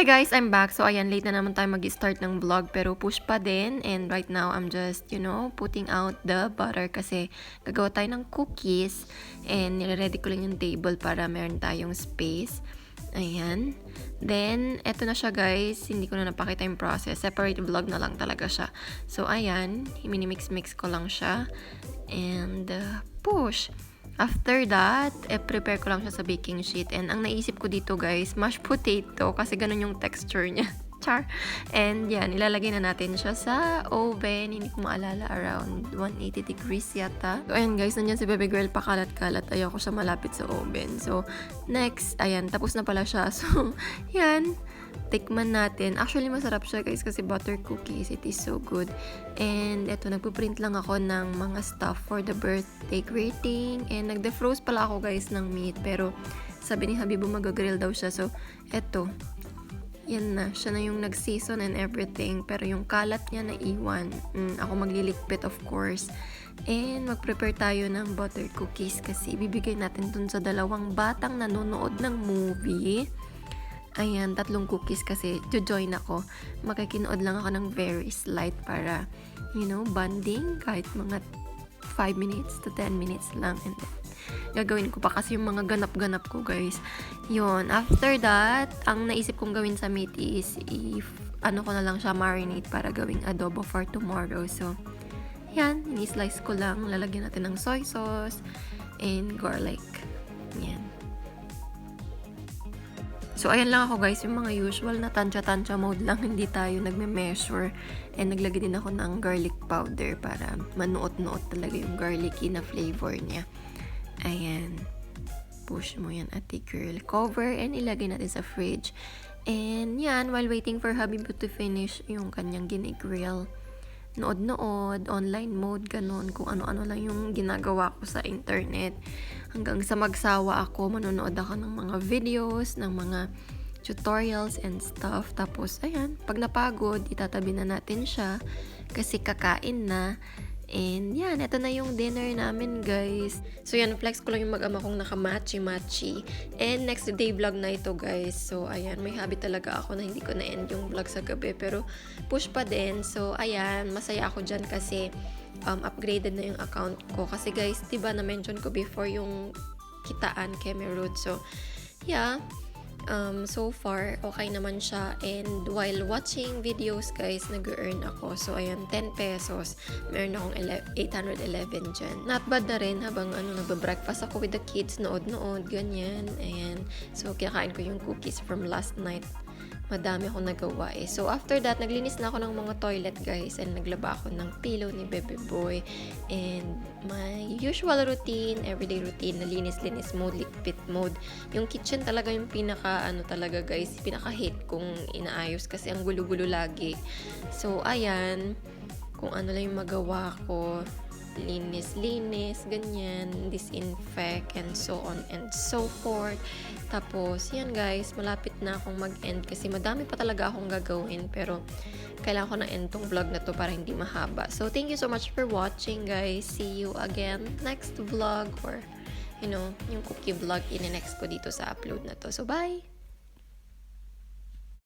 Hi guys, I'm back. So ayan, late na naman tayo mag-start ng vlog pero push pa din. And right now, I'm just, putting out the butter kasi gagawa tayo ng cookies. And nire-ready ko lang yung table para meron tayong space. Ayan. Then, eto na siya guys. Hindi ko na napakita yung process. Separate vlog na lang talaga siya. So ayan, mini-mix-mix ko lang siya. And push. After that, prepare ko lang siya sa baking sheet. And ang naisip ko dito guys, mashed potato kasi ganun yung texture niya. Char. And yan, ilalagay na natin siya sa oven. Hindi ko maalala, around 180 degrees yata. So ayan guys, nandiyan si baby girl pakalat-kalat. Ayoko siya malapit sa oven. So next, ayan, tapos na pala siya. So yan, tikman natin. Actually, masarap siya guys kasi butter cookies. It is so good. And eto, nagpo-print lang ako ng mga stuff for the birthday greeting. And nag-defrost pala ako guys ng meat. Pero sabi ni Habibu mag-grill daw siya. So eto, yan na. Siya na yung nag-season and everything. Pero yung kalat niya na iwan. Ako magliligpit of course. And mag-prepare tayo ng butter cookies kasi bibigay natin dun sa dalawang batang nanonood ng movie. Ayan, 3 cookies kasi join ako. Makikinood lang ako ng very slight para, bonding kahit mga 5 minutes to 10 minutes lang. And then, gagawin ko pa kasi yung mga ganap-ganap ko guys. Yun, after that, ang naisip kong gawin sa meat is ko na lang siya marinate para gawing adobo for tomorrow. So, yan, ini-slice ko lang. Lalagyan natin ng soy sauce and garlic. Yan. So, ayan lang ako guys, yung mga usual na tansya-tansya mode lang, hindi tayo nagme-measure. And naglagay din ako ng garlic powder para manuot-nuot talaga yung garlicky na flavor niya. Ayan. Push mo yan, ate girl. Cover and ilagay natin sa fridge. And yan, while waiting for Habibu to finish yung kanyang gine-grill, nood-nood, online mode, ganun, kung ano-ano lang yung ginagawa ko sa internet. Hanggang sa magsawa ako, manonood ako ng mga videos, ng mga tutorials and stuff. Tapos, ayan, pag napagod, itatabi na natin siya kasi kakain na. And yan, ito na yung dinner namin guys. So yan, flex ko lang yung mag-ama kong naka-matchy-matchy. And next day vlog na ito guys. So ayan, may habit talaga ako na hindi ko na-end yung vlog sa gabi. Pero push pa din. So ayan, masaya ako dyan kasi upgraded na yung account ko. Kasi guys, diba na-mention ko before yung kitaan Kemerud. So yeah, so far, okay naman siya. And while watching videos, guys, nag-earn ako. So, ayan, 10 pesos. Meron akong 811 dyan. Not bad na rin habang nagba-breakfast ako with the kids. Nood-nood, ganyan. Ayan. So, kinakain ko yung cookies from last night. Madami akong nagawa eh. So, after that, naglinis na ako ng mga toilet, guys. And naglaba ako ng pillow ni Bebe Boy. And my usual routine, everyday routine, na linis-linis mode, liquid mode. Yung kitchen talaga yung talaga, guys, pinaka-hate kong inaayos kasi ang gulo-gulo lagi. So, ayan. Kung ano lang yung magawa ko. Linis, ganyan, disinfect, and so on and so forth. Tapos, yan guys, malapit na akong mag-end kasi madami pa talaga akong gagawin pero kailangan ko na end tong vlog na to para hindi mahaba. So, thank you so much for watching guys. See you again next vlog or, yung cookie vlog in-next ko dito sa upload na to. So, bye!